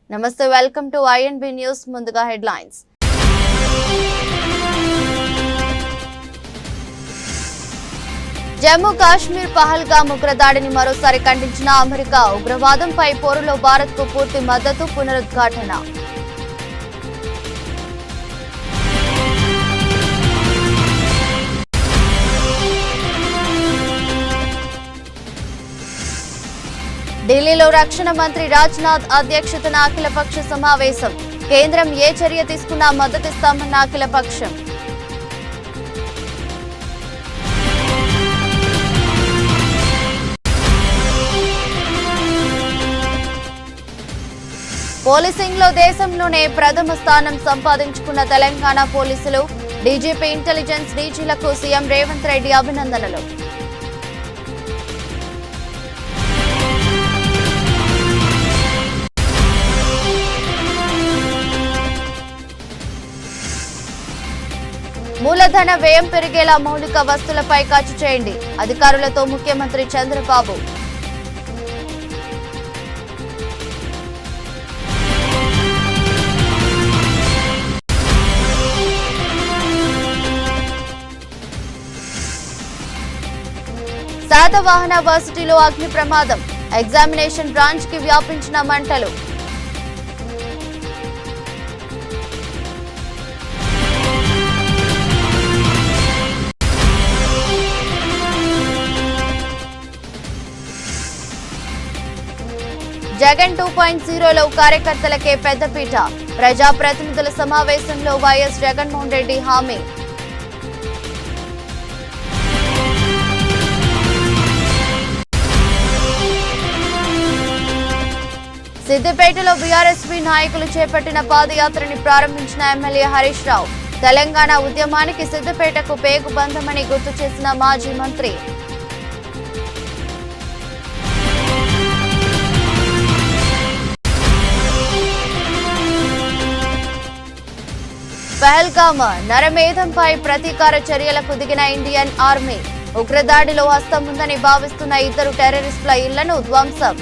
నమస్తే, welcome to INB news. ముందుగా headlines. Jammu Kashmir Pahalgam ఉగ్రదాడిని మరోసారి ఖండించిన అమెరికా. ఉగ్రవాదంపై పోరులో భారత్కు పూర్తి మద్దతు, పునరుద్ఘాటన. ఢిల్లీలో రక్షణ మంత్రి రాజ్నాథ్ అధ్యక్షతన అఖిలపక్ష సమావేశం. కేంద్రం ఏ చర్య తీసుకున్నా మద్దతిస్తామన్న అఖిలపక్షం. పోలీసింగ్ లో దేశంలోనే ప్రథమ స్థానం సంపాదించుకున్న తెలంగాణ పోలీసులు. డీజీపీ ఇంటెలిజెన్స్ డీజీలకు సీఎం రేవంత్ రెడ్డి అభినందనలు. మూలధన వ్యయం పెరిగేలా మౌలిక వస్తువులపై ఖర్చు చేయండి, అధికారులతో ముఖ్యమంత్రి చంద్రబాబు. శాతవాహన వర్సిటీలో అగ్ని ప్రమాదం. ఎగ్జామినేషన్ బ్రాంచ్ కి వ్యాపించిన మంటలు. జగన్ 2.0లో కార్యకర్తలకే పెద్దపీట. ప్రజాప్రతినిధుల సమావేశంలో వైఎస్ జగన్మోహన్ రెడ్డి హామీ. సిద్దిపేటలో బీఆర్ఎస్పీ నాయకులు చేపట్టిన పాదయాత్రని ప్రారంభించిన ఎమ్మెల్యే హరీష్ రావు. తెలంగాణ ఉద్యమానికి సిద్దిపేటకు పేగుబంధమని గుర్తు చేసిన మాజీ మంత్రి. పహల్గామ్ నరమేధంపై ప్రతీకార చర్యలకు దిగిన ఇండియన్ ఆర్మీ. ఉగ్రదాడిలో హస్తం ఉందని భావిస్తున్న 2 టెర్రరిస్టుల ఇళ్లను ధ్వంసం.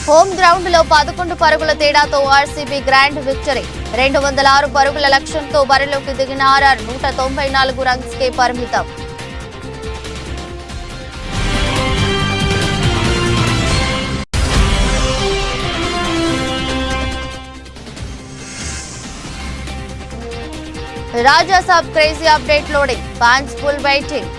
హోమ్ గ్రౌండ్ లో 11 పరుగుల తేడాతో ఆర్సీబీ గ్రాండ్ విక్టరీ. 206 పరుగుల లక్ష్యంతో బరిలోకి దిగిన ఆర్ఆర్ 194 రన్స్ కే పరిమితం. Raja Saab crazy update loading. Fans full waiting.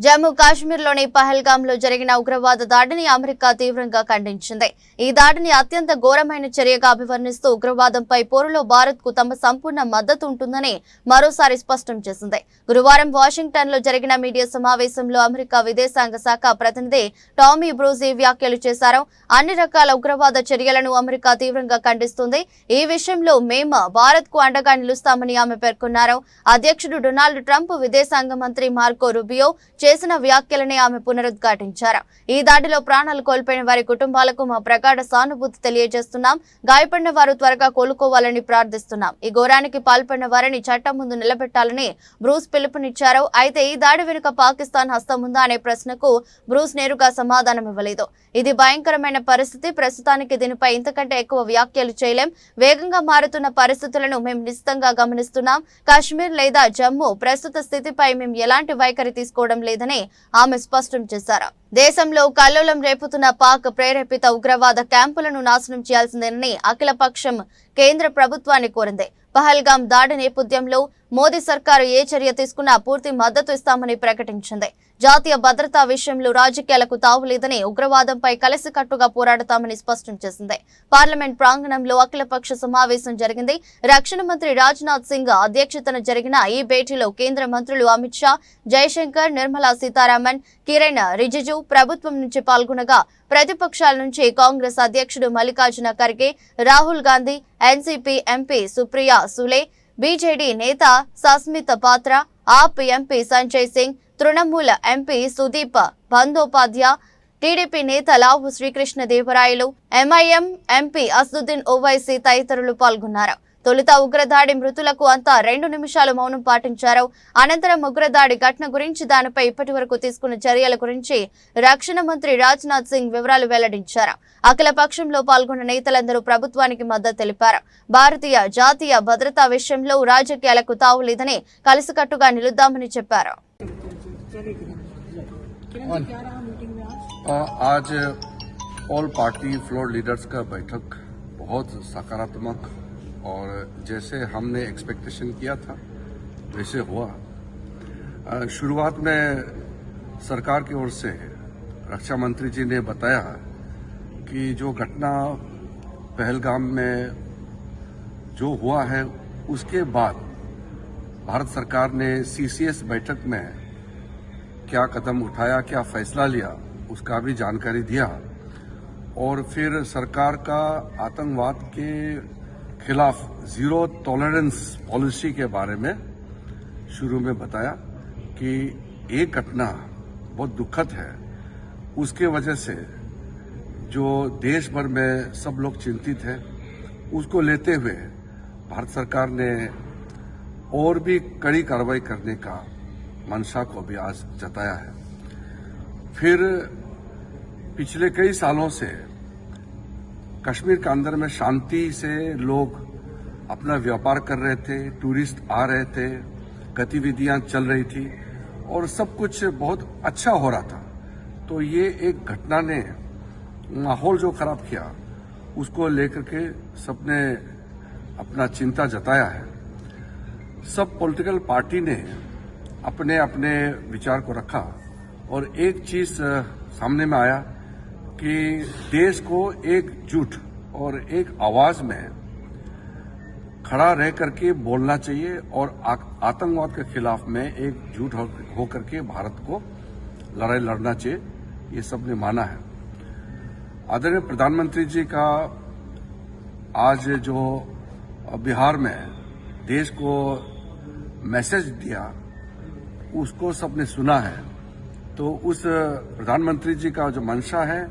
Jammu కాశ్మీర్లోని పహల్గామ్లో జరిగిన ఉగ్రవాద దాడిని అమెరికా తీవ్రంగా ఖండించింది. ఈ దాడిని అత్యంత ఘోరమైన చర్యగా అభివర్ణిస్తూ ఉగ్రవాదంపై పోరులో భారత్కు తమ సంపూర్ణ మద్దతు ఉంటుందని మరోసారి స్పష్టం చేసింది. గురువారం వాషింగ్టన్లో జరిగిన మీడియా సమావేశంలో అమెరికా విదేశాంగ శాఖ ప్రతినిధి టామీ బ్రూస్ ఈ వ్యాఖ్యలు చేశారు. అన్ని రకాల ఉగ్రవాద చర్యలను అమెరికా తీవ్రంగా ఖండిస్తుంది. ఈ విషయంలో మేము భారత్కు అండగా నిలుస్తామని ఆమె పేర్కొన్నారు. అధ్యక్షుడు డొనాల్డ్ ట్రంప్, విదేశాంగ మంత్రి మార్కో రూబియో చేసిన వ్యాఖ్యలనే ఆమె పునరుద్ఘాటించారు. ఈ దాడిలో ప్రాణాలు కోల్పోయిన వారి కుటుంబాలకు మా ప్రగాఢ సానుభూతి తెలియజేస్తున్నాం. గాయపడిన వారు త్వరగా కోలుకోవాలని ప్రార్థిస్తున్నాం. ఈ ఘోరానికి పాల్పడిన వారిని చట్టం ముందు నిలబెట్టాలని బ్రూస్ పిలుపునిచ్చారు. అయితే ఈ దాడి వెనుక పాకిస్తాన్ హస్తం ఉందా అనే ప్రశ్నకు బ్రూస్ నేరుగా సమాధానం ఇవ్వలేదు. ఇది భయంకరమైన పరిస్థితి. ప్రస్తుతానికి దీనిపై ఇంతకంటే ఎక్కువ వ్యాఖ్యలు చేయలేం. వేగంగా మారుతున్న పరిస్థితులను మేము నిశ్చితంగా గమనిస్తున్నాం. కాశ్మీర్ లేదా జమ్మూ ప్రస్తుత స్థితిపై మేము ఎలాంటి వైఖరి తీసుకోవడం లేదని ఆమె స్పష్టం చేశారు. దేశంలో కల్లోలం రేపుతున్న పాక్ ప్రేరేపిత ఉగ్రవాద క్యాంపులను నాశనం చేయాల్సిందేనని అఖిలపక్షం కేంద్ర ప్రభుత్వాన్ని కోరింది. పహల్గామ్ దాడి నేపథ్యంలో మోదీ సర్కారు ఏ చర్య తీసుకున్నా పూర్తి మద్దతు ఇస్తామని ప్రకటించింది. జాతీయ భద్రతా విషయంలో రాజకీయాలకు తావులేదని, ఉగ్రవాదంపై కలిసికట్టుగా పోరాడతామని స్పష్టం చేసింది. పార్లమెంట్ ప్రాంగణంలో అఖిలపక్ష సమావేశం జరిగింది. రక్షణ మంత్రి రాజ్నాథ్ సింగ్ అధ్యక్షతన జరిగిన ఈ భేటీలో కేంద్ర మంత్రులు అమిత్ షా, జైశంకర్, నిర్మలా సీతారామన్, కిరణ్ రిజిజు ప్రభుత్వం నుంచి పాల్గొనగా, ప్రతిపక్షాల నుంచి కాంగ్రెస్ అధ్యక్షుడు Mallikarjun Kharge, Rahul Gandhi, NCP MP Supriya Sule, BJD నేత Sasmit Patra, AAP MP Sanjay Singh, Trinamool MP Sudip Bandyopadhyay, TDP నేత లావు శ్రీకృష్ణదేవరాయలు, ఎంఐఎం ఎంపీ అసదుద్దీన్ ఓవైసీ తదితరులు పాల్గొన్నారు. తొలుత ఉగ్రదాడి మృతులకు అంతా 2 నిమిషాలు మౌనం పాటించారు. అనంతరం ఉగ్రదాడి ఘటన గురించి, దానిపై ఇప్పటి వరకు తీసుకున్న చర్యల గురించి రక్షణ మంత్రి రాజ్నాథ్ సింగ్ వివరాలు వెల్లడించారు. అఖిల పక్షంలో పాల్గొన్న నేతలందరూ ప్రభుత్వానికి మద్దతు తెలిపారు. భారతీయ జాతీయ భద్రతా విషయంలో రాజకీయాలకు తావు లేదని కలిసికట్టుగా నిలుద్దామని చెప్పారు. आज ऑल पार्टी फ्लोर लीडर्स का बैठक बहुत सकारात्मक और जैसे हमने एक्सपेक्टेशन किया था वैसे हुआ। शुरुआत में सरकार की ओर से रक्षा मंत्री जी ने बताया कि जो घटना पहलगाम में जो हुआ है उसके बाद भारत सरकार ने सीसीएस बैठक में क्या कदम उठाया, क्या फैसला लिया, उसका भी जानकारी दिया। और फिर सरकार का आतंकवाद के खिलाफ जीरो टॉलरेंस पॉलिसी के बारे में शुरू में बताया कि एक घटना बहुत दुखद है, उसके वजह से जो देश भर में सब लोग चिंतित हैं, उसको लेते हुए भारत सरकार ने और भी कड़ी कार्रवाई करने का मंशा को भी आज जताया है। फिर पिछले कई सालों से कश्मीर के अंदर में शांति से लोग अपना व्यापार कर रहे थे, टूरिस्ट आ रहे थे, गतिविधियां चल रही थी और सब कुछ बहुत अच्छा हो रहा था। तो ये एक घटना ने माहौल जो खराब किया उसको लेकर के सबने अपना चिंता जताया है। सब पॉलिटिकल पार्टी ने अपने अपने विचार को रखा और एक चीज सामने में आया कि देश को एकजुट और एक आवाज में खड़ा रह करके बोलना चाहिए और आतंकवाद के खिलाफ में एकजुट होकर के भारत को लड़ाई लड़ना चाहिए, ये सबने माना है। आदरणीय प्रधानमंत्री जी का आज जो बिहार में देश को मैसेज दिया उसको सबने सुना है। तो उस प्रधानमंत्री जी का जो मंशा है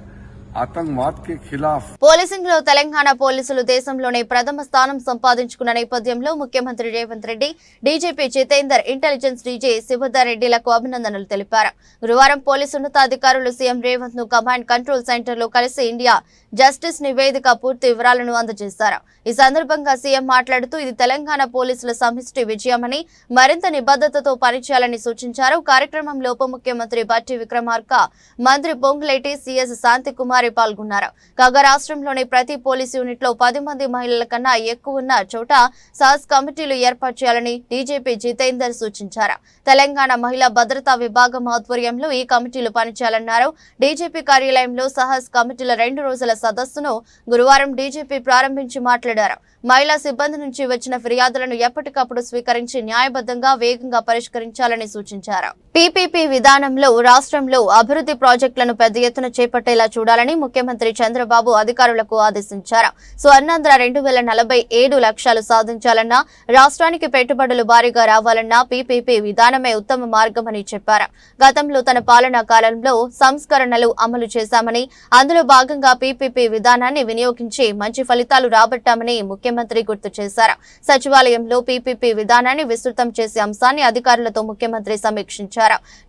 ఆతంకవాద్ కే ఖిలాఫ్. పోలీసింగ్ లో తెలంగాణ పోలీసులు దేశంలోనే ప్రథమ స్థానం సంపాదించుకున్న నేపథ్యంలో ముఖ్యమంత్రి Revanth Reddy, DGP Jitender, intelligence DG Shivadhar రెడ్డిలకు అభినందనలు తెలిపారు. గురువారం పోలీసు ఉన్నతాధికారులు సీఎం రేవంత్ ను కమాండ్ కంట్రోల్ సెంటర్ లో కలిసి ఇండియా జస్టిస్ నివేదిక పూర్తి వివరాలను అందజేశారు. ఈ సందర్భంగా సీఎం మాట్లాడుతూ ఇది తెలంగాణ పోలీసుల సమిష్టి విజయమని, మరింత నిబద్ధతతో పనిచేయాలని సూచించారు. కార్యక్రమంలో ఉప ముఖ్యమంత్రి బట్టి విక్రమార్క, మంత్రి పొంగులేటి, సీఎస్ శాంతికుమార్ పాల్గొన్నారు. కాగా రాష్ట్రంలోని ప్రతి పోలీసు యూనిట్ లో 10 మంది మహిళల కన్నా ఎక్కువ ఉన్న చోట సాస్ కమిటీలు ఏర్పాటు చేయాలని డీజీపీ జితేందర్ సూచించారు. తెలంగాణ మహిళా భద్రతా విభాగం ఆధ్వర్యంలో ఈ కమిటీలు పనిచేయాలన్నారు. డీజీపీ కార్యాలయంలో సాహస్ కమిటీల 2 రోజుల సదస్సును గురువారం డీజీపీ ప్రారంభించి మాట్లాడారు. మహిళా సిబ్బంది నుంచి వచ్చిన ఫిర్యాదులను ఎప్పటికప్పుడు స్వీకరించి న్యాయబద్ధంగా, వేగంగా పరిష్కరించాలని సూచించారు. పీపీపీ విధానంలో రాష్ట్రంలో అభివృద్ధి ప్రాజెక్టులను పెద్ద ఎత్తున చేపట్టేలా చూడాలని ముఖ్యమంత్రి చంద్రబాబు అధికారులకు ఆదేశించారు. స్వర్ణాంధ్ర 2047 లక్ష్యాలు సాధించాలన్నా, రాష్ట్రానికి పెట్టుబడులు భారీగా రావాలన్నా పీపీపీ విధానమే ఉత్తమ మార్గమని చెప్పారు. గతంలో తన పాలనా కాలంలో సంస్కరణలు అమలు చేశామని, అందులో భాగంగా పీపీపీ విధానాన్ని వినియోగించి మంచి ఫలితాలు రాబట్టామని ముఖ్యమంత్రి గుర్తు చేశారు. సచివాలయంలో పీపీపీ విధానాన్ని విస్తృతం చేసే అంశాన్ని అధికారులతో ముఖ్యమంత్రి సమీక్షించారు.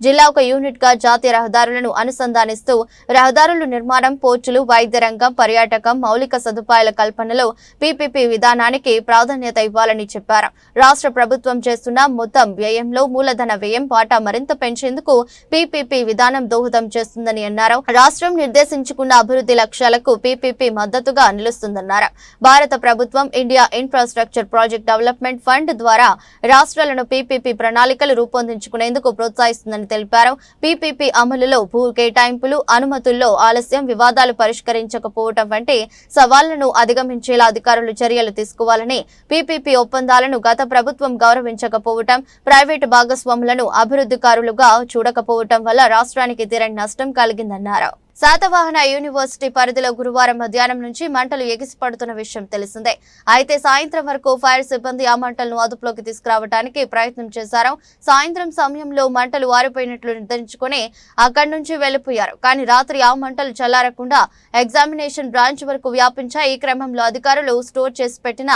జిల్లా ఒక యూనిట్ గా జాతీయ రహదారులను అనుసంధానిస్తూ రహదారుల నిర్మాణం, పోర్టులు, వైద్య రంగం, పర్యాటకం, మౌలిక సదుపాయాల కల్పనలో పీపీపీ విధానానికి ప్రాధాన్యత ఇవ్వాలని చెప్పారు. రాష్ట్ర ప్రభుత్వం చేస్తున్న మొత్తం వ్యయంలో మూలధన వ్యయం వాటా మరింత పెంచేందుకు పీపీపీ విధానం దోహదం చేస్తుందని అన్నారు. రాష్ట్రం నిర్దేశించుకున్న అభివృద్ధి లక్ష్యాలకు పీపీపీ మద్దతుగా నిలుస్తుందన్నారు. భారత ప్రభుత్వం India infrastructure project development fund ద్వారా రాష్ట్రాలను పీపీపీ ప్రణాళికలు రూపొందించుకునేందుకు ప్రోత్సహిస్తుందని తెలిపారు. పీపీపీ అమలులో భూ కేటాయింపులు, అనుమతుల్లో ఆలస్యం, వివాదాలు పరిష్కరించకపోవడం వంటి సవాళ్లను అధిగమించేలా అధికారులు చర్యలు తీసుకోవాలని, పీపీపీ ఒప్పందాలను గత ప్రభుత్వం గౌరవించకపోవటం, ప్రైవేటు భాగస్వాములను అభివృద్ధికారులుగా చూడకపోవటం వల్ల రాష్ట్రానికి తీరని నష్టం కలిగిందన్నారు. శాతవాహన యూనివర్సిటీ పరిధిలో గురువారం మధ్యాహ్నం నుంచి మంటలు ఎగిసిపడుతున్న విషయం తెలిసిందే. అయితే సాయంత్రం వరకు ఫైర్ సిబ్బంది ఆ మంటలను అదుపులోకి తీసుకురావడానికి ప్రయత్నం చేశారు. సాయంత్రం సమయంలో మంటలు ఆరిపోయినట్లు నిర్ధారించుకుని అక్కడి నుంచి వెళ్లిపోయారు. కానీ రాత్రి ఆ మంటలు చల్లారకుండా ఎగ్జామినేషన్ బ్రాంచ్ వరకు వ్యాపించాయి. ఈ క్రమంలో అధికారులు స్టోర్ చేసి పెట్టిన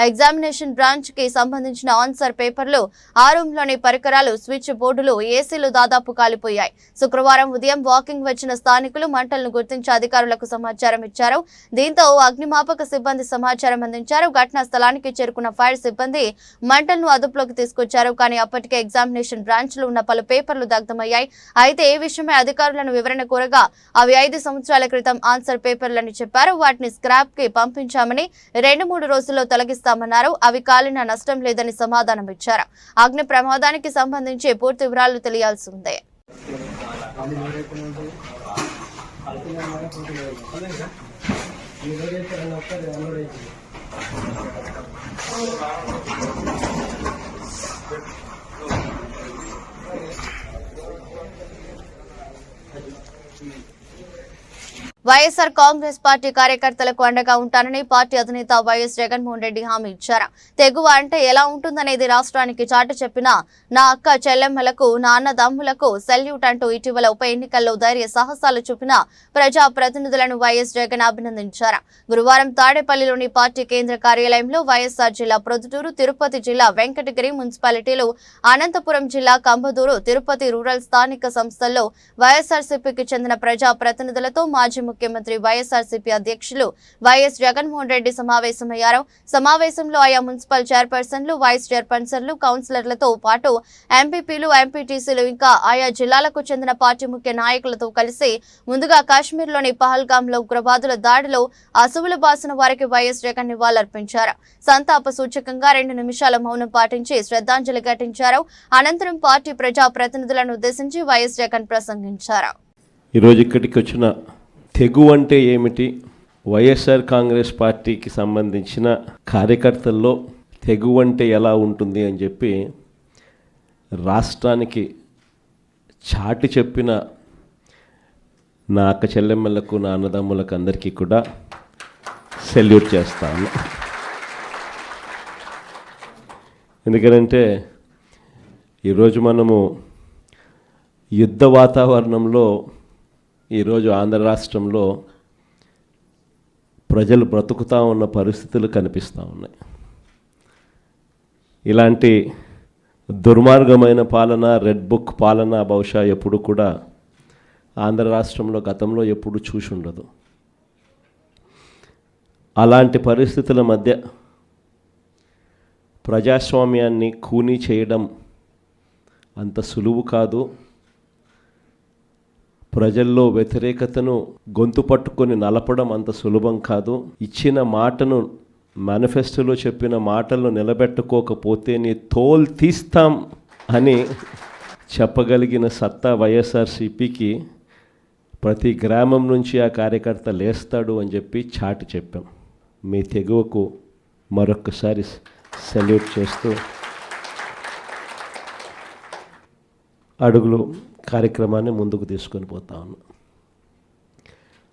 ఎగ్జామినేషన్ బ్రాంచ్ కి సంబంధించిన ఆన్సర్ పేపర్లు, ఆ రూమ్ లోని పరికరాలు, స్విచ్ బోర్డులు, ఏసీలు దాదాపు కాలిపోయాయి. శుక్రవారం ఉదయం వాకింగ్ వచ్చిన స్థానికులు మంటలను గుర్తించి అధికారులకు సమాచారం ఇచ్చారు. దీంతో అగ్నిమాపక సిబ్బంది సమాచారం అందించారు. ఘటనా స్థలానికి చేరుకున్న ఫైర్ సిబ్బంది మంటలను అదుపులోకి తీసుకొచ్చారు. కానీ అప్పటికే ఎగ్జామినేషన్ బ్రాంచ్ లో ఉన్న పలు పేపర్లు దగ్ధమయ్యాయి. అయితే ఈ విషయమై అధికారులను వివరణ కోరగా అవి 5 సంవత్సరాల క్రితం ఆన్సర్ పేపర్లని చెప్పారు. వాటిని స్క్రాప్ కి పంపించామని 2-3 రోజుల్లో తొలగిస్తామన్నారు. అవి కాలిన నష్టం లేదని సమాధానం ఇచ్చారు. అగ్ని ప్రమాదానికి సంబంధించి పూర్తి వివరాలు తెలియాల్సి ఉంది. వైఎస్ఆర్ కాంగ్రెస్ పార్టీ కార్యకర్తలకు అండగా ఉంటానని పార్టీ అధినేత వైఎస్ జగన్మోహన్ రెడ్డి హామీ ఇచ్చారు. తెగువ అంటే ఎలా ఉంటుందనేది రాష్ట్రానికి చాటి చెప్పిన నా అక్క చెల్లెమ్మలకు, నా అన్నదమ్ములకు సెల్యూట్ అంటూ ఇటీవల ఉప ఎన్నికల్లో ధైర్య సాహసాలు చూపిన ప్రజా ప్రతినిధులను వైఎస్ జగన్ అభినందించారు. గురువారం తాడేపల్లిలోని పార్టీ కేంద్ర కార్యాలయంలో వైఎస్ఆర్ జిల్లా ప్రొద్దుటూరు, తిరుపతి జిల్లా వెంకటగిరి మున్సిపాలిటీలు, అనంతపురం జిల్లా కంబదూరు, తిరుపతి రూరల్ స్థానిక సంస్థల్లో వైఎస్ఆర్సీపీకి చెందిన ప్రజా ప్రతినిధులతో మాజీ ముఖ్యమంత్రి వైఎస్ఆర్సీపీ అధ్యక్షులు వైఎస్ జగన్మోహన్ రెడ్డి సమావేశమయ్యారు. సమావేశంలో ఆయా మున్సిపల్ చైర్పర్సన్లు, వైస్ చైర్పర్సన్లు, కౌన్సిలర్లతో పాటు ఎంపీపీలు, ఎంపీటీసీలు, ఇంకా ఆయా జిల్లాలకు చెందిన పార్టీ ముఖ్య నాయకులతో కలిసి ముందుగా కాశ్మీర్లోని పహల్గాంలో ఉగ్రవాదుల దాడిలో అసువులు బాసిన వారికి వైఎస్ జగన్ నివాళులర్పించారు. సంతాప సూచకంగా 2 నిమిషాల మౌనం పాటించి శ్రద్ధాంజలి ఘటించారు. అనంతరం పార్టీ ప్రజా ప్రతినిధులను ఉద్దేశించి వైఎస్ జగన్ ప్రసంగించారు. ఈరోజు ఇక్కడికి వచ్చిన తెగు అంటే ఏమిటి, వైఎస్ఆర్ కాంగ్రెస్ పార్టీకి సంబంధించిన కార్యకర్తల్లో తెగు అంటే ఎలా ఉంటుంది అని చెప్పి రాష్ట్రానికి చాటి చెప్పిన నా అక్క చెల్లెమ్మలకు, నా అన్నదమ్ములకు అందరికీ కూడా సెల్యూట్ చేస్తాను. ఎందుకంటే ఈరోజు మనము యుద్ధ వాతావరణంలో ఈరోజు ఆంధ్ర రాష్ట్రంలో ప్రజలు బ్రతుకుతూ ఉన్న పరిస్థితులు కనిపిస్తూ ఉన్నాయి. ఇలాంటి దుర్మార్గమైన పాలన, రెడ్ బుక్ పాలన బహుశా ఎప్పుడు కూడా ఆంధ్ర రాష్ట్రంలో గతంలో ఎప్పుడు చూసి ఉండదు. అలాంటి పరిస్థితుల మధ్య ప్రజాస్వామ్యాన్ని ఖూనీ చేయడం అంత సులువు కాదు. ప్రజల్లో వ్యతిరేకతను గొంతు పట్టుకొని నలపడం అంత సులభం కాదు. ఇచ్చిన మాటను, మేనిఫెస్టోలో చెప్పిన మాటలను నిలబెట్టుకోకపోతే నీ తోలు తీస్తాం అని చెప్పగలిగిన సత్తా వైఎస్ఆర్సీపీకి ప్రతి గ్రామం నుంచి ఆ కార్యకర్త లేస్తాడు అని చెప్పి చాటి చెప్పాం. మీ తెగువకు మరొక్కసారి సెల్యూట్ చేస్తూ అడుగులు కార్యక్రమాన్ని ముందుకు తీసుకొని పోతా ఉన్నాం.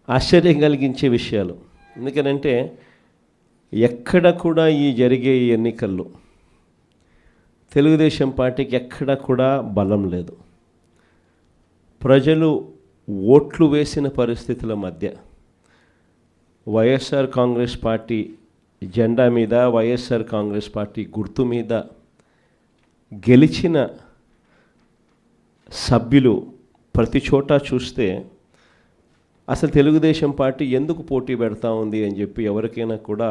ఆశ్చర్యం కలిగించే విషయాలు. ఎందుకనంటే ఎక్కడ కూడా జరిగే ఈ ఎన్నికల్లో తెలుగుదేశం పార్టీకి ఎక్కడ కూడా బలం లేదు. ప్రజలు ఓట్లు వేసిన పరిస్థితుల మధ్య వైఎస్ఆర్ కాంగ్రెస్ పార్టీ జెండా మీద, వైఎస్ఆర్ కాంగ్రెస్ పార్టీ గుర్తు మీద గెలిచిన సభ్యులు ప్రతి చోట చూస్తే అసలు తెలుగుదేశం పార్టీ ఎందుకు పోటీ పెడతా ఉంది అని చెప్పి ఎవరికైనా కూడా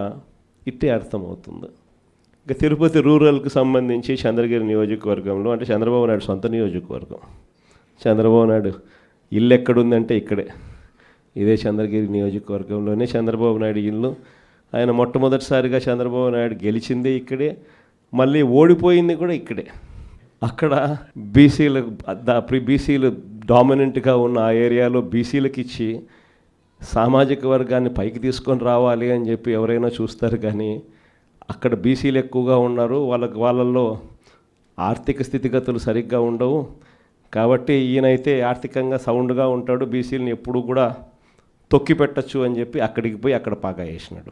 ఇట్టే అర్థమవుతుంది. ఇక తిరుపతి రూరల్కి సంబంధించి చంద్రగిరి నియోజకవర్గంలో, అంటే చంద్రబాబు నాయుడు సొంత నియోజకవర్గం, చంద్రబాబు నాయుడు ఇల్లు ఎక్కడుందంటే ఇక్కడే, ఇదే చంద్రగిరి నియోజకవర్గంలోనే చంద్రబాబు నాయుడు ఇల్లు. ఆయన మొట్టమొదటిసారిగా చంద్రబాబు నాయుడు గెలిచిందే ఇక్కడే, మళ్ళీ ఓడిపోయింది కూడా ఇక్కడే. అక్కడ బీసీలు డామినెంట్గా ఉన్న ఆ ఏరియాలో బీసీలకు ఇచ్చి సామాజిక వర్గాన్ని పైకి తీసుకొని రావాలి అని చెప్పి ఎవరైనా చూస్తారు. కానీ అక్కడ బీసీలు ఎక్కువగా ఉన్నారు, వాళ్ళల్లో ఆర్థిక స్థితిగతులు సరిగ్గా ఉండవు. కాబట్టి ఈయనైతే ఆర్థికంగా సౌండ్గా ఉంటాడు, బీసీలను ఎప్పుడు కూడా తొక్కి పెట్టచ్చు అని చెప్పి అక్కడికి పోయి అక్కడ పాగా వేసినాడు.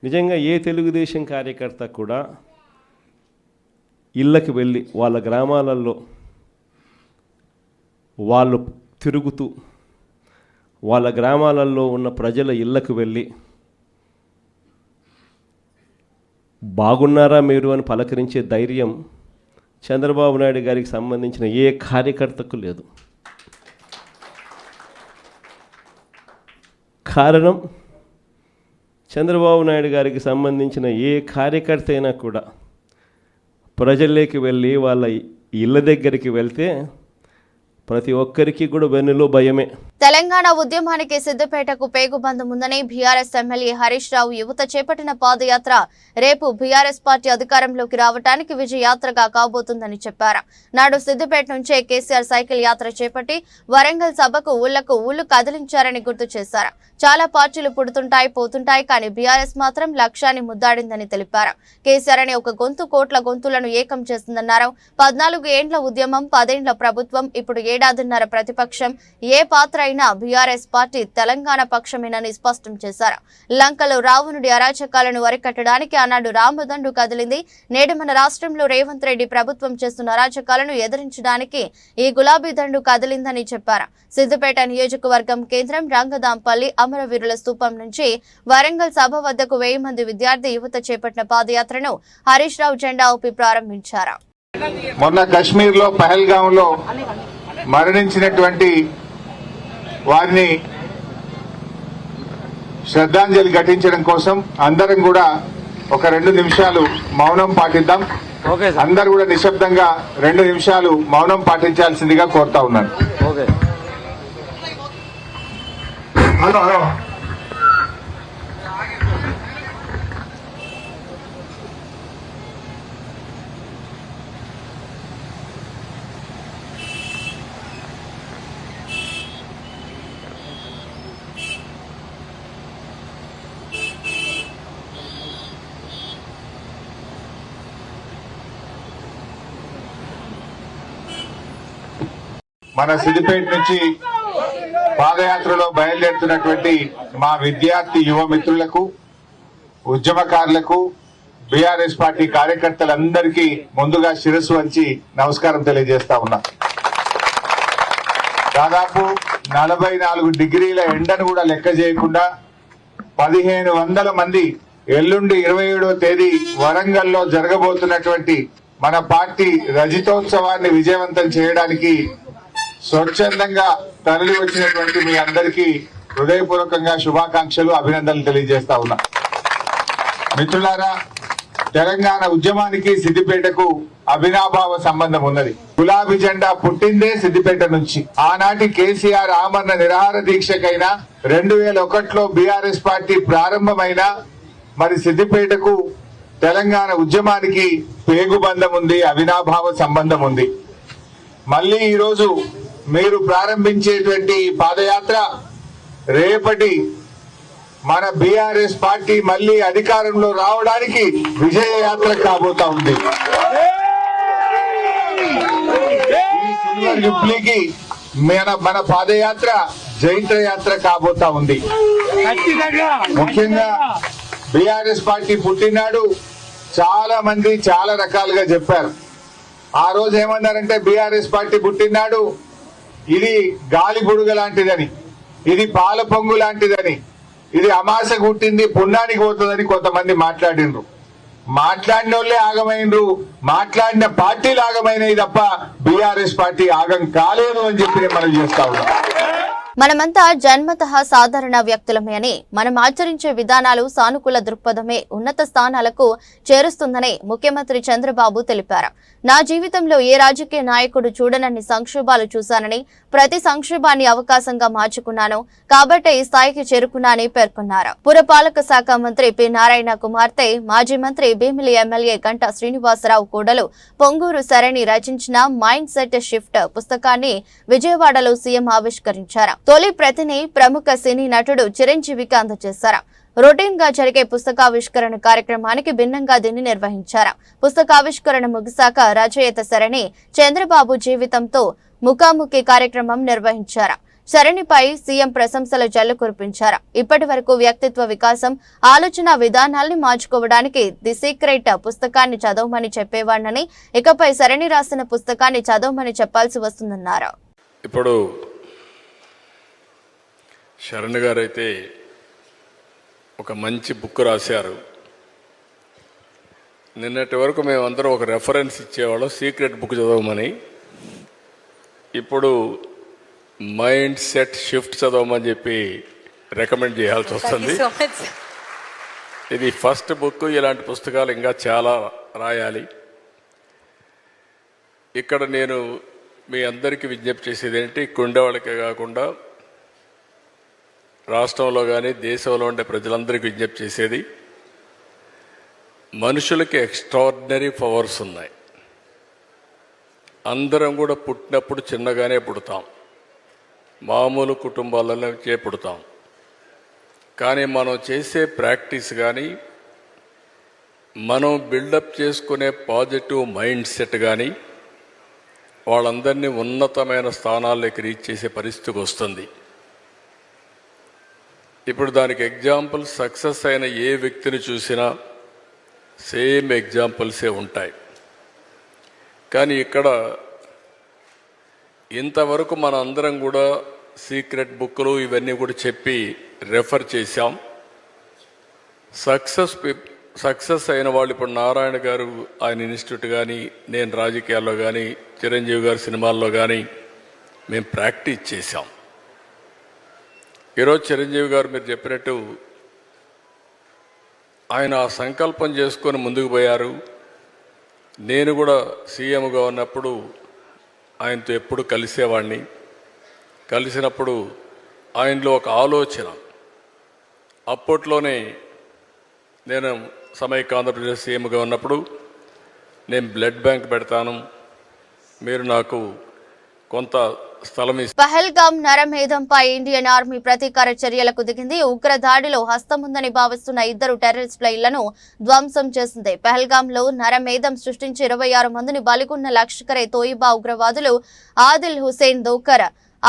నిజంగా ఏ తెలుగుదేశం కార్యకర్త కూడా ఇళ్ళకి వెళ్ళి వాళ్ళ గ్రామాలలో వాళ్ళు తిరుగుతూ వాళ్ళ గ్రామాలలో ఉన్న ప్రజల ఇళ్ళకు వెళ్ళి బాగున్నారా మీరు అని పలకరించే ధైర్యం చంద్రబాబు నాయుడు గారికి సంబంధించిన ఏ కార్యకర్తకు లేదు. కారణం, చంద్రబాబు నాయుడు గారికి సంబంధించిన ఏ కార్యకర్త అయినా కూడా ప్రజల్లోకి వెళ్ళి వాళ్ళ ఇళ్ళ దగ్గరికి వెళ్తే ప్రతి ఒక్కరికి కూడా వెన్నులో భయమే. తెలంగాణ ఉద్యమానికి సిద్దిపేటకు పేగుబంధం ఉందని బీఆర్ఎస్ ఎమ్మెల్యే హరీష్ రావు యువత చేపట్టిన పాదయాత్ర రేపు బీఆర్ఎస్ పార్టీ అధికారంలోకి రావడానికి విజయయాత్రగా కాబోతుందని చెప్పారు. నాడు సిద్దిపేట నుంచే కేసీఆర్ సైకిల్ యాత్ర చేపట్టి వరంగల్ సభకు ఊళ్లు కదిలించారని గుర్తు చేశారు. చాలా పార్టీలు పుడుతుంటాయి పోతుంటాయి, కానీ బీఆర్ఎస్ మాత్రం లక్ష్యాన్ని ముద్దాడిందని తెలిపారు. కేసీఆర్ అనే ఒక గొంతు కోట్ల గొంతులను ఏకం చేస్తుందన్నారు. 14 ఏండ్ల ఉద్యమం, 10 ఏండ్ల ప్రభుత్వం, ఇప్పుడు 7.5 ప్రతిపక్షం, ఏ పాత్ర అయినా బీఆర్ఎస్ పార్టీ తెలంగాణ పక్షమేనని స్పష్టం చేశారు. లంకలో రావణుడి అరాచకాలను వరికట్టడానికి ఆనాడు రామదండు కదిలింది. నేడు మన రాష్ట్రంలో రేవంత్ రెడ్డి ప్రభుత్వం చేస్తున్న అరాచకాలను ఎదిరించడానికి ఈ గులాబీ దండు కదిలిందని చెప్పారు. సిద్దిపేట నియోజకవర్గం కేంద్రం రంగదాంపల్లి అమరవీరుల స్తూపం నుంచి వరంగల్ సభ వద్దకు 1000 మంది విద్యార్థి యువత చేపట్టిన పాదయాత్రను హరీష్ రావు జెండా ఊపి ప్రారంభించారు. మొన్న కశ్మీర్ లో పహల్గామ్ లో మరణించినటువంటి వారిని శ్రద్ధాంజలి ఘటించడం కోసం అందరం కూడా ఒక 2 నిమిషాలు మౌనం పాటిద్దాం. అందరూ కూడా నిశ్శబ్దంగా 2 నిమిషాలు మౌనం పాటించాల్సిందిగా కోరుతా ఉన్నాను. హలో హలో మన సిద్దిపేట నుంచి పాదయాత్రలో బయలుదేరుతున్నటువంటి మా విద్యార్థి యువ మిత్రులకు, ఉద్యమకారులకు, బీఆర్ఎస్ పార్టీ కార్యకర్తలందరికీ ముందుగా శిరస్సు వంచి నమస్కారం తెలియజేస్తా ఉన్నా. దాదాపు 44 డిగ్రీల ఎండను కూడా లెక్క చేయకుండా 1500 మంది ఎల్లుండి 27వ తేదీ వరంగల్లో జరగబోతున్నటువంటి మన పార్టీ రజతోత్సవాన్ని విజయవంతం చేయడానికి స్వచ్ఛందంగా తరలి వచ్చినటువంటి మీ అందరికీ హృదయపూర్వకంగా శుభాకాంక్షలు, అభినందనలు తెలియజేస్తా ఉన్నా. మిత్రులారా, తెలంగాణ ఉద్యమానికి సిద్దిపేటకు అవినాభావ సంబంధం ఉన్నది. గులాబీ జెండా పుట్టిందే సిద్దిపేట నుంచి. ఆనాటి కేసీఆర్ ఆమరణ నిరాహార దీక్షకైనా 2001లో బీఆర్ఎస్ పార్టీ ప్రారంభమైన మరి సిద్దిపేటకు తెలంగాణ ఉద్యమానికి పేగుబంధం ఉంది, అవినాభావ సంబంధం ఉంది. మళ్ళీ ఈరోజు మీరు ప్రారంభించేటువంటి పాదయాత్ర రేపటి మన బీఆర్ఎస్ పార్టీ మళ్ళీ అధికారంలో రావడానికి విజయయాత్ర కాబోతా ఉంది. ఈ సిల్వర్ జూబ్లీకి మన పాదయాత్ర జైత్రయాత్ర కాబోతా ఉంది. ముఖ్యంగా బీఆర్ఎస్ పార్టీ పుట్టినాడు చాలా మంది చాలా రకాలుగా చెప్పారు. ఆ రోజు ఏమన్నారంటే బీఆర్ఎస్ పార్టీ పుట్టినాడు ఇది గాలి బుడుగ లాంటిదని, ఇది పాల పొంగు లాంటిదని, ఇది అమాస కుట్టింది పుణ్యానికి పోతుందని కొంతమంది మాట్లాడినరు. మాట్లాడిన వాళ్ళే ఆగమైనరు, మాట్లాడిన పార్టీలు ఆగమైనవి తప్ప బీఆర్ఎస్ పార్టీ ఆగం కాలేదు అని చెప్పి మనం చేస్తా ఉన్నాం. మనమంతా జన్మతః సాధారణ వ్యక్తులమే అని, మనం ఆచరించే విధానాలు సానుకూల దృక్పథమే ఉన్నత స్థానాలకు చేరుస్తుందని ముఖ్యమంత్రి చంద్రబాబు తెలిపారు. నా జీవితంలో ఏ రాజకీయ నాయకుడు చూడనన్ని సంక్షోభాలు చూశానని, ప్రతి సంక్షోభాన్ని అవకాశంగా మార్చుకున్నాను కాబట్టే ఈ స్థాయికి చేరుకున్నానని పేర్కొన్నారు. పురపాలక శాఖ మంత్రి పి నారాయణ కుమార్తె, మాజీ మంత్రి భీమిలి ఎమ్మెల్యే గంటా శ్రీనివాసరావు కోడలు పొంగూరు సరణి రచించిన మైండ్ సెట్ షిఫ్ట్ పుస్తకాన్ని విజయవాడలో సీఎం ఆవిష్కరించారు. తొలి ప్రతిని ప్రముఖ సినీ నటుడు చిరంజీవికి అందజేశారు. రొటీన్ గా జరిగే పుస్తకావిష్కరణ కార్యక్రమానికి భిన్నంగా దీన్ని నిర్వహించారు. పుస్తకావిష్కరణ ముగిశాక రచయిత సరణి చంద్రబాబు జీవితంతో ముఖాముఖి కార్యక్రమం నిర్వహించారు. శరణిపై సీఎం ప్రశంసల జల్లు కురిపించారు. ఇప్పటి వరకు వ్యక్తిత్వ వికాసం, ఆలోచన విధానాల్ని మార్చుకోవడానికి ది సీక్రెట్ పుస్తకాన్ని చదవమని చెప్పేవాడినని, ఇకపై శరణి రాసిన పుస్తకాన్ని చదవమని చెప్పాల్సి వస్తుందన్నారు. ఇప్పుడు శరణ్ గారు అయితే ఒక మంచి బుక్ రాశారు. నిన్నటి వరకు మేమందరం ఒక రెఫరెన్స్ ఇచ్చేవాళ్ళం సీక్రెట్ బుక్ చదవమని. ఇప్పుడు మైండ్ సెట్ షిఫ్ట్ చదవమని చెప్పి రికమెండ్ చేయాల్సి వస్తుంది. ఇది ఫస్ట్ బుక్. ఇలాంటి పుస్తకాలు ఇంకా చాలా రాయాలి. ఇక్కడ నేను మీ అందరికీ విజ్ఞప్తి చేసేది ఏంటి, ఉండేవాళ్ళకే కాకుండా రాష్ట్రంలో కానీ దేశంలో ఉండే ప్రజలందరికీ విజ్ఞప్తి చేసేది, మనుషులకి ఎక్స్ట్రాడినరీ పవర్స్ ఉన్నాయి. అందరం కూడా పుట్టినప్పుడు చిన్నగానే పుడతాం, మామూలు కుటుంబాలలో పుడతాం. కానీ మనం చేసే ప్రాక్టీస్ కానీ, మనం బిల్డప్ చేసుకునే పాజిటివ్ మైండ్ సెట్ కానీ వాళ్ళందరినీ ఉన్నతమైన స్థానాల్లోకి రీచ్ చేసే పరిస్థితికి వస్తుంది. ఇప్పుడు దానికి ఎగ్జాంపుల్ సక్సెస్ అయిన ఏ వ్యక్తిని చూసినా సేమ్ ఎగ్జాంపుల్సే ఉంటాయి. కానీ ఇక్కడ ఇంతవరకు మన అందరం కూడా సీక్రెట్ బుక్లు ఇవన్నీ కూడా చెప్పి రెఫర్ చేశాం. సక్సెస్ అయిన వాళ్ళు ఇప్పుడు నారాయణ గారు ఆయన ఇన్స్టిట్యూట్ కానీ, నేను రాజకీయాల్లో కానీ, చిరంజీవి గారు సినిమాల్లో కానీ మేము ప్రాక్టీస్ చేశాం. ఈరోజు చిరంజీవి గారు మీరు చెప్పినట్టు ఆయన ఆ సంకల్పం చేసుకొని ముందుకు పోయారు. నేను కూడా సీఎంగా ఉన్నప్పుడు ఆయనతో ఎప్పుడు కలిసేవాడిని. కలిసినప్పుడు ఆయనలో ఒక ఆలోచన, అప్పట్లోనే నేను సమైక్య ఆంధ్రప్రదేశ్ సీఎంగా ఉన్నప్పుడు నేను బ్లడ్ బ్యాంక్ పెడతాను, మీరు నాకు కొంత స్థలం. పహల్గాం నరమేధంపై ఇండియన్ ఆర్మీ ప్రతీకార చర్యలకు దిగింది. ఉగ్ర దాడిలో హస్తముందని భావిస్తున్న 2 టెర్రరిస్టుల ఇళ్లను ధ్వంసం చేసింది. పహల్గాంలో నరమేధం సృష్టించి 26 మందిని బలిగొన్న లష్కరే తోయిబా ఉగ్రవాదులు ఆదిల్ హుసేన్ దోకర్,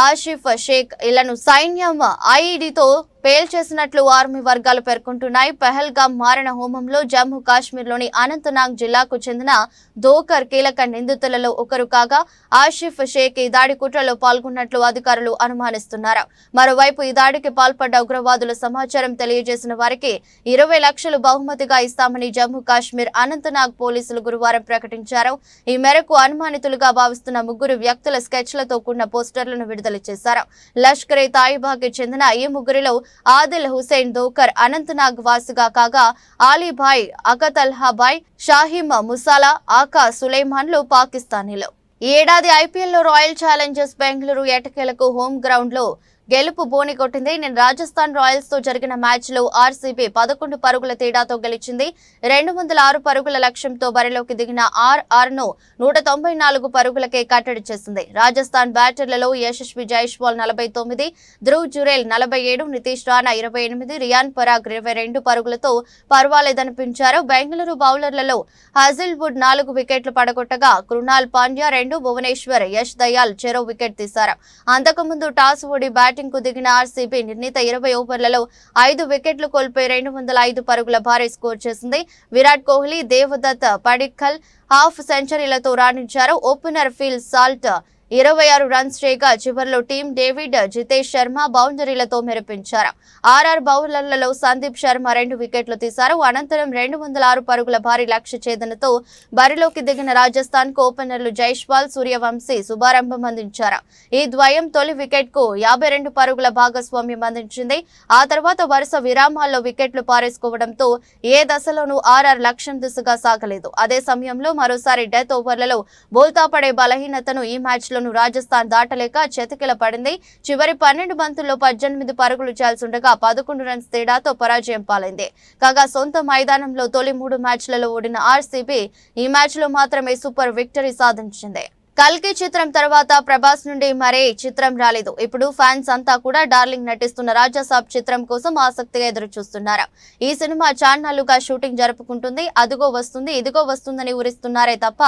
ఆసిఫ్ షేక్ ఇళ్లను సైన్యం ఐఈడీతో పేల్చేసినట్లు ఆర్మీ వర్గాలు పేర్కొంటున్నాయి. పహల్గాం మారణ హోమంలో జమ్మూ కాశ్మీర్లోని అనంతనాగ్ జిల్లాకు చెందిన దోకర్ కీలక నిందితులలో ఒకరు కాగా, ఆసిఫ్ షేక్ ఈ దాడి కుట్రలో పాల్గొన్నట్లు అధికారులు అనుమానిస్తున్నారు. మరోవైపు ఈ దాడికి పాల్పడ్డ ఉగ్రవాదుల సమాచారం తెలియజేసిన వారికి 20 లక్షలు బహుమతిగా ఇస్తామని జమ్మూ కాశ్మీర్ అనంతనాగ్ పోలీసులు గురువారం ప్రకటించారు. ఈ మేరకు అనుమానితులుగా భావిస్తున్న 3 వ్యక్తుల స్కెచ్లతో కూడిన పోస్టర్లను విడుదల చేశారు. లష్కరే తాయిబాకి చెందిన ఈ ముగ్గురిలో ఆదిల్ హుసేన్ దోకర్ అనంతనాగ్ వాసిగా కాగా, ఆలీభాయ్, అకతల్హాబాయ్, షాహిమ్ ముసాలా, ఆకా సులైమాన్లు పాకిస్తానీలు. ఈ ఏడాది ఐపీఎల్లో రాయల్ ఛాలెంజర్స్ బెంగళూరు ఎటకేలకు హోమ్ గ్రౌండ్ లో గెలుపు బోని కొట్టింది. నేను రాజస్థాన్ రాయల్స్ తో జరిగిన మ్యాచ్ లో ఆర్సీబీ 11 పరుగుల తేడాతో గెలిచింది. 206 పరుగుల లక్ష్యంతో బరిలోకి దిగిన ఆర్ఆర్ ను 194 పరుగులకే కట్టడి చేసింది. రాజస్థాన్ బ్యాటర్లలో యశస్వి జైస్వాల్ 49, ధ్రువ్ జురేల్ 47, నితీష్ రాణా 28, రియాన్ పరాగ్ 22 పరుగులతో పర్వాలేదనిపించారు. బెంగళూరు బౌలర్లలో హజిల్వుడ్ 4 వికెట్లు పడగొట్టగా, కృణాల్ పాండ్యా 2, భువనేశ్వర్, యష్ దయాల్ చెరో వికెట్ తీశారు. అంతకుముందు టాస్ ఓడి బ్యాటింగ్ కు దిగిన ఆర్సీబీ నిర్ణీత 20 ఓవర్లలో 5 వికెట్లు కోల్పోయి 205 పరుగుల భారీ స్కోర్ చేసింది. విరాట్ కోహ్లీ, దేవదత్ పడిక్కల్ హాఫ్ సెంచరీలతో రాణించారు. ఓపెనర్ ఫిల్ సాల్ట్ 26 రన్స్ చేయగా, చివరిలో టీం డేవిడ్, జితేష్ శర్మ బౌండరీలతో మెరిపించారు. ఆర్ఆర్ బౌలర్లలో సందీప్ శర్మ 2 వికెట్లు తీశారు. అనంతరం 206 పరుగుల భారీ లక్ష్య ఛేదనతో బరిలోకి దిగిన రాజస్థాన్ కు ఓపెనర్లు జైస్వాల్, సూర్యవంశీ శుభారంభం అందించారు. ఈ ద్వయం తొలి వికెట్ కు 52 పరుగుల భాగస్వామ్యం అందించింది. ఆ తర్వాత వరుస విరామాల్లో వికెట్లు పారేసుకోవడంతో ఏ దశలోనూ ఆర్ఆర్ లక్ష్యం దిశగా సాగలేదు. అదే సమయంలో మరోసారి డెత్ ఓవర్లలో బోల్తా పడే బలహీనతను ఈ మ్యాచ్ లో రాజస్థాన్ దాటలేక చతికిల పడింది. చివరి 12 బంతుల్లో 18 పరుగులు చేయాల్సిండగా 11 రన్స్ తేడాతో పరాజయం పాలైంది. కాగా సొంత మైదానంలో తొలి 3 మ్యాచ్లలో ఓడిన ఆర్సీబీ ఈ మ్యాచ్ లో మాత్రమే సూపర్ విక్టరీ సాధించింది. కల్కి చిత్రం తర్వాత ప్రభాస్ నుండి మరే చిత్రం రాలేదు. ఇప్పుడు ఫ్యాన్స్ అంతా కూడా డార్లింగ్ నటిస్తున్న రాజాసాబ్ చిత్రం కోసం ఆసక్తిగా ఎదురు చూస్తున్నారు. ఈ సినిమా చాన్నాళ్లుగా షూటింగ్ జరుపుకుంటుంది. అదిగో వస్తుంది, ఇదిగో వస్తుందని ఊరిస్తున్నారే తప్ప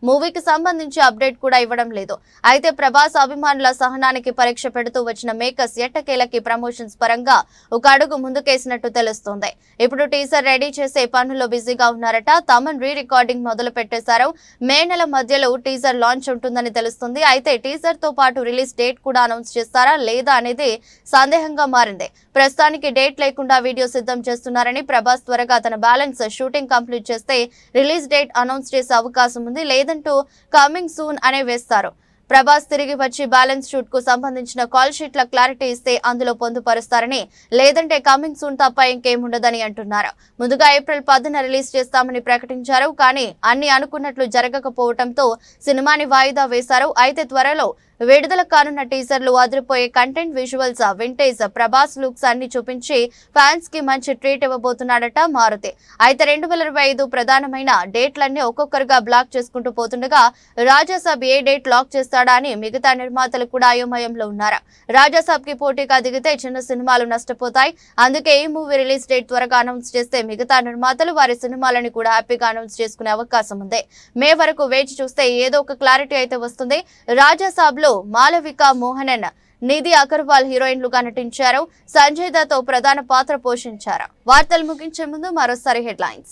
మూవీకి సంబంధించి అప్డేట్ కూడా ఇవ్వడం లేదు. అయితే ప్రభాస్ అభిమానుల సహనానికి పరీక్ష పెడుతూ వచ్చిన మేకర్స్ ఎట్టకేలకి ప్రమోషన్స్ పరంగా ఒక అడుగు ముందుకేసినట్టు తెలుస్తోంది. ఇప్పుడు టీజర్ రెడీ చేసే పనుల్లో బిజీగా ఉన్నారట. తమన్ రీ రికార్డింగ్ మొదలు పెట్టేశారు. మే నెల మధ్యలో టీజర్ లాంచ్ ఉంటుందని తెలుస్తుంది. అయితే టీజర్ తో పాటు రిలీజ్ డేట్ కూడా అనౌన్స్ చేస్తారా లేదా అనేది సందేహంగా మారింది. ప్రస్తుతానికి డేట్ లేకుండా వీడియో సిద్ధం చేస్తున్నారని, ప్రభాస్ త్వరగా తన బ్యాలెన్స్ షూటింగ్ కంప్లీట్ చేస్తే రిలీజ్ డేట్ అనౌన్స్ చేసే అవకాశం ఉంది. లేదంటూ కమింగ్ సూన్ అనే వేస్తారు. ప్రభాస్ తిరిగి వచ్చి బ్యాలెన్స్ షూట్ కు సంబంధించిన కాల్ షీట్ల క్లారిటీ ఇస్తే అందులో పొందుపరుస్తారని, లేదంటే కమింగ్ సూన్ తప్ప ఇంకేముండదని అంటున్నారు. ముందుగా ఏప్రిల్ 10న రిలీజ్ చేస్తామని ప్రకటించారు. కానీ అన్ని అనుకున్నట్లు జరగకపోవడంతో సినిమాని వాయిదా వేశారు. అయితే త్వరలో విడుదల కానున్న టీజర్లు అదిరిపోయే content, visuals, vintage Prabhas looks అన్ని చూపించి ఫ్యాన్స్ కి మంచి ట్రీట్ ఇవ్వబోతున్నాడట మారుతి. అయితే 2025 ప్రధానమైన డేట్లన్నీ ఒక్కొక్కరుగా బ్లాక్ చేసుకుంటూ పోతుండగా రాజాసాబ్ ఏ డేట్ లాక్ చేస్తాడా అని మిగతా నిర్మాతలు కూడా అయోమయంలో ఉన్నారు. రాజాసాబ్ కి పోటీగా దిగితే చిన్న సినిమాలు నష్టపోతాయి. అందుకే ఈ మూవీ రిలీజ్ డేట్ త్వరగా అనౌన్స్ చేస్తే మిగతా నిర్మాతలు వారి సినిమాలని కూడా హ్యాపీగా అనౌన్స్ చేసుకునే అవకాశం ఉంది. మే వరకు వేచి చూస్తే ఏదో ఒక క్లారిటీ అయితే వస్తుంది. రాజాసాబ్ లో మాలవిక మోహనన్, నిధి అగర్వాల్ హీరోయిన్లుగా నటించారు. సంజయ్ దత్ ప్రధాన పాత్ర పోషించారు. వార్తలు ముగించే ముందు మరోసారి హెడ్లైన్స్.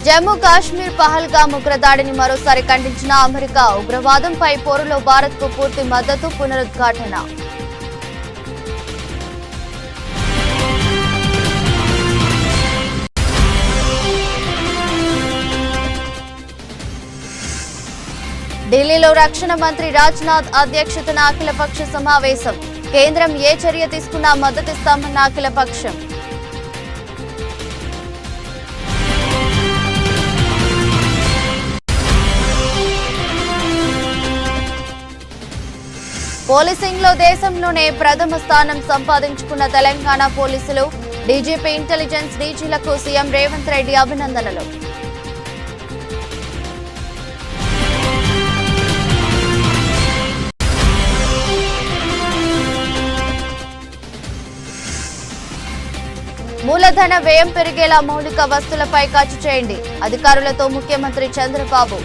జమ్మూ కాశ్మీర్ పహల్గామ్ ఉగ్రదాడిని మరోసారి ఖండించిన అమెరికా. ఉగ్రవాదంపై పోరులో భారత్ కు పూర్తి మద్దతు, పునరుద్ఘాటన. ఢిల్లీలో రక్షణ మంత్రి రాజ్నాథ్ అధ్యక్షతన అఖిలపక్ష సమావేశం. కేంద్రం ఏ చర్య తీసుకున్నా మద్దతిస్తామన్న అఖిలపక్షం. పోలీసింగ్ లో దేశంలోనే ప్రథమ స్థానం సంపాదించుకున్న తెలంగాణ పోలీసులు. డీజీపీ, ఇంటెలిజెన్స్ డీజీలకు సీఎం రేవంత్ రెడ్డి అభినందనలు. మూలధన వ్యయం పెరిగేలా మౌలిక వస్తువులపై ఖర్చు చేయండి. అధికారులతో ముఖ్యమంత్రి చంద్రబాబు.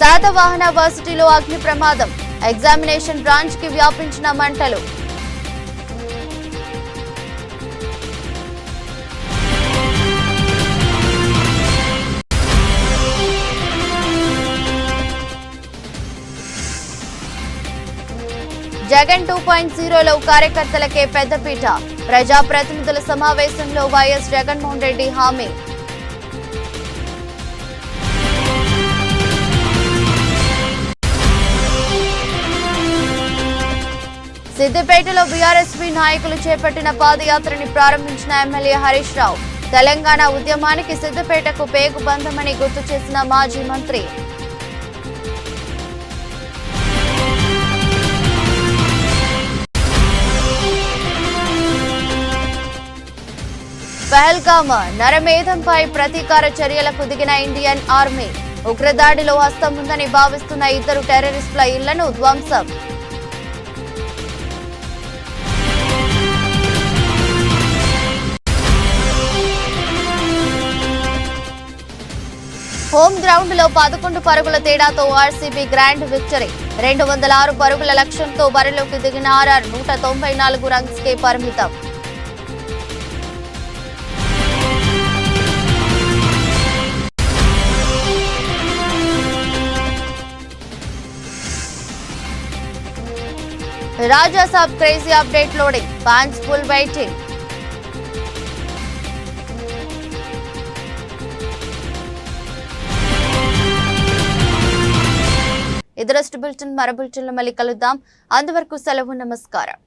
శాతవాహన వర్సిటీలో అగ్ని ప్రమాదం. ఎగ్జామినేషన్ బ్రాంచ్ కి వ్యాపించిన మంటలు. జగన్ 2.0లో కార్యకర్తలకే పెద్దపీట. ప్రజాప్రతినిధుల సమావేశంలో వైఎస్ జగన్మోహన్ రెడ్డి హామీ. సిద్దిపేటలో బీఆర్ఎస్పీ నాయకులు చేపట్టిన పాదయాత్రని ప్రారంభించిన ఎమ్మెల్యే హరీష్ రావు. తెలంగాణ ఉద్యమానికి సిద్దిపేటకు పేగు బంధమని గుర్తు చేసిన మాజీ మంత్రి. పహల్గామ్ నరమేధంపై ప్రతీకార చర్యలకు దిగిన ఇండియన్ ఆర్మీ. ఉగ్రదాడిలో హస్తం ఉందని భావిస్తున్న 2 టెర్రరిస్టుల ఇళ్లను ధ్వంసం. హోమ్ గ్రౌండ్ లో 11 పరుగుల తేడాతో ఆర్సీబీ గ్రాండ్ విక్టరీ. 206 పరుగుల లక్ష్యంతో బరిలోకి దిగిన ఆర్ఆర్ 194 రన్స్ కే పరిమితం. Rajasaab crazy update loading. Fans full waiting. ఇది బులెటిన్. మరో బులెటిన్లో మళ్ళీ కలుద్దాం. అంతవరకు సెలవు. నమస్కారం.